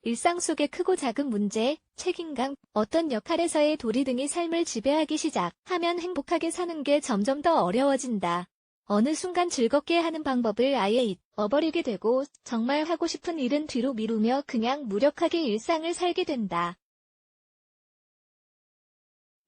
일상 속의 크고 작은 문제, 책임감, 어떤 역할에서의 도리 등이 삶을 지배하기 시작하면 행복하게 사는 게 점점 더 어려워진다. 어느 순간 즐겁게 하는 방법을 아예 잊어버리게 되고 정말 하고 싶은 일은 뒤로 미루며 그냥 무력하게 일상을 살게 된다.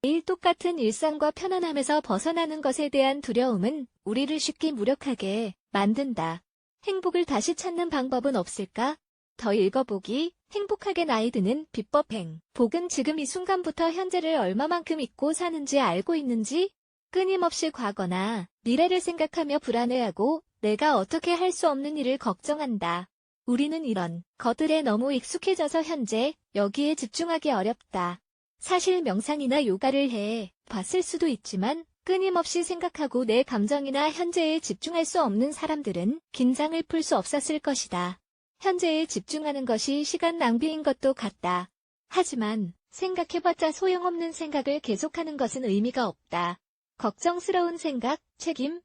매일 똑같은 일상과 편안함에서 벗어나는 것에 대한 두려움은 우리를 쉽게 무력하게 만든다. 행복을 다시 찾는 방법은 없을까? 더 읽어보기, 행복하게 나이 드는 비법 행복은 지금 이 순간부터 현재를 얼마만큼 잊고 사는지 알고 있는지? 끊임없이 과거나 미래를 생각하며 불안해하고 내가 어떻게 할 수 없는 일을 걱정한다. 우리는 이런 것들에 너무 익숙해져서 현재 여기에 집중하기 어렵다. 사실 명상이나 요가를 해 봤을 수도 있지만 끊임없이 생각하고 내 감정이나 현재에 집중할 수 없는 사람들은 긴장을 풀 수 없었을 것이다. 현재에 집중하는 것이 시간 낭비인 것도 같다. 하지만 생각해봤자 소용없는 생각을 계속하는 것은 의미가 없다. 걱정스러운 생각, 책임,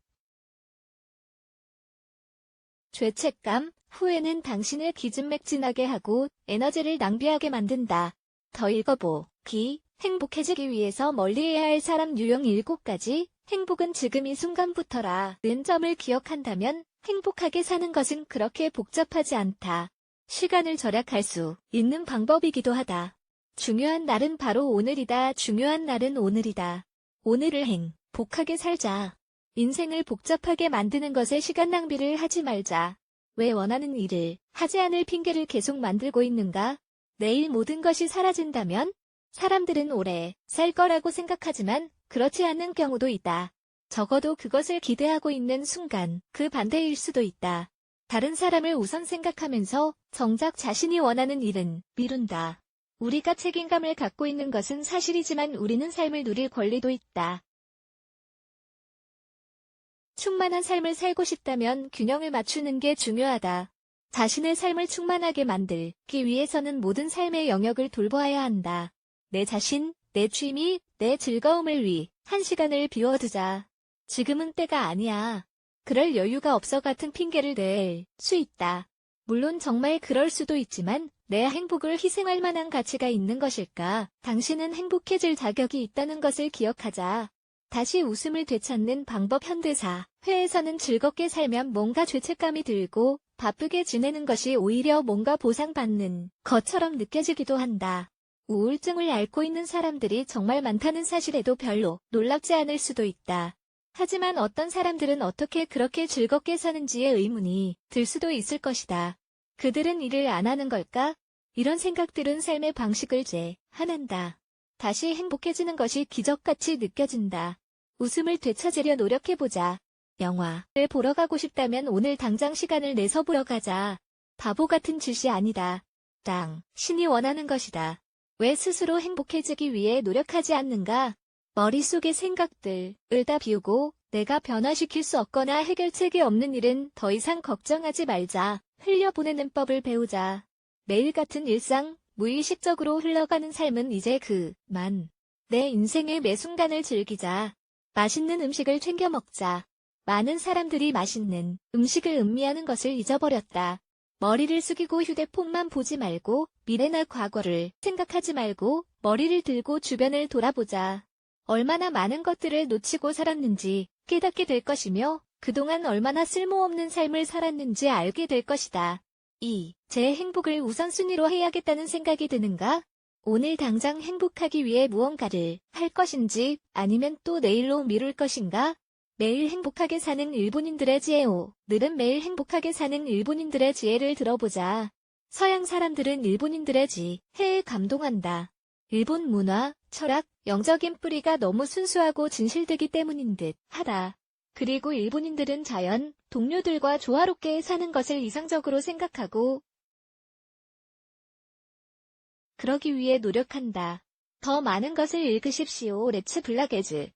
죄책감, 후회는 당신을 기진맥진하게 하고 에너지를 낭비하게 만든다. 더 읽어보기, 행복해지기 위해서 멀리해야 할 사람 유형 7가지, 행복은 지금 이 순간부터라는 점을 기억한다면 행복하게 사는 것은 그렇게 복잡하지 않다. 시간을 절약할 수 있는 방법이기도 하다. 중요한 날은 바로 오늘이다. 중요한 날은 오늘이다. 오늘을 행복하게 살자. 인생을 복잡하게 만드는 것에 시간 낭비를 하지 말자. 왜 원하는 일을 하지 않을 핑계를 계속 만들고 있는가? 내일 모든 것이 사라진다면? 사람들은 오래 살 거라고 생각하지만 그렇지 않은 경우도 있다. 적어도 그것을 기대하고 있는 순간 그 반대일 수도 있다. 다른 사람을 우선 생각하면서 정작 자신이 원하는 일은 미룬다. 우리가 책임감을 갖고 있는 것은 사실이지만 우리는 삶을 누릴 권리도 있다. 충만한 삶을 살고 싶다면 균형을 맞추는 게 중요하다. 자신의 삶을 충만하게 만들기 위해서는 모든 삶의 영역을 돌보아야 한다. 내 자신, 내 취미, 내 즐거움을 위한 시간을 비워두자. 지금은 때가 아니야. 그럴 여유가 없어 같은 핑계를 댈 수 있다. 물론 정말 그럴 수도 있지만 내 행복을 희생할 만한 가치가 있는 것일까? 당신은 행복해질 자격이 있다는 것을 기억하자. 다시 웃음을 되찾는 방법. 현대사 회에서는 즐겁게 살면 뭔가 죄책감이 들고 바쁘게 지내는 것이 오히려 뭔가 보상받는 것처럼 느껴지기도 한다. 우울증을 앓고 있는 사람들이 정말 많다는 사실에도 별로 놀랍지 않을 수도 있다. 하지만 어떤 사람들은 어떻게 그렇게 즐겁게 사는지에 의문이 들 수도 있을 것이다. 그들은 일을 안 하는 걸까? 이런 생각들은 삶의 방식을 제한한다. 다시 행복해지는 것이 기적같이 느껴진다. 웃음을 되찾으려 노력해보자. 영화를 보러 가고 싶다면 오늘 당장 시간을 내서 보러 가자. 바보 같은 짓이 아니다. 당신이 원하는 것이다. 왜 스스로 행복해지기 위해 노력하지 않는가? 머릿속의 생각들을 다 비우고 내가 변화시킬 수 없거나 해결책이 없는 일은 더 이상 걱정하지 말자. 흘려보내는 법을 배우자. 매일 같은 일상, 무의식적으로 흘러가는 삶은 이제 그만. 내 인생의 매 순간을 즐기자. 맛있는 음식을 챙겨 먹자. 많은 사람들이 맛있는 음식을 음미하는 것을 잊어버렸다. 머리를 숙이고 휴대폰만 보지 말고 미래나 과거를 생각하지 말고 머리를 들고 주변을 돌아보자. 얼마나 많은 것들을 놓치고 살았는지 깨닫게 될 것이며 그동안 얼마나 쓸모없는 삶을 살았는지 알게 될 것이다. 제 행복을 우선순위로 해야겠다는 생각이 드는가? 오늘 당장 행복하기 위해 무언가를 할 것인지 아니면 또 내일로 미룰 것인가? 매일 행복하게 사는 일본인들의 지혜. 오늘은 매일 행복하게 사는 일본인들의 지혜를 들어보자. 서양 사람들은 일본인들의 지혜에 감동한다. 일본 문화, 철학, 영적인 뿌리가 너무 순수하고 진실되기 때문인 듯 하다. 그리고 일본인들은 자연, 동료들과 조화롭게 사는 것을 이상적으로 생각하고 그러기 위해 노력한다. 더 많은 것을 읽으십시오. 레츠 블라게즈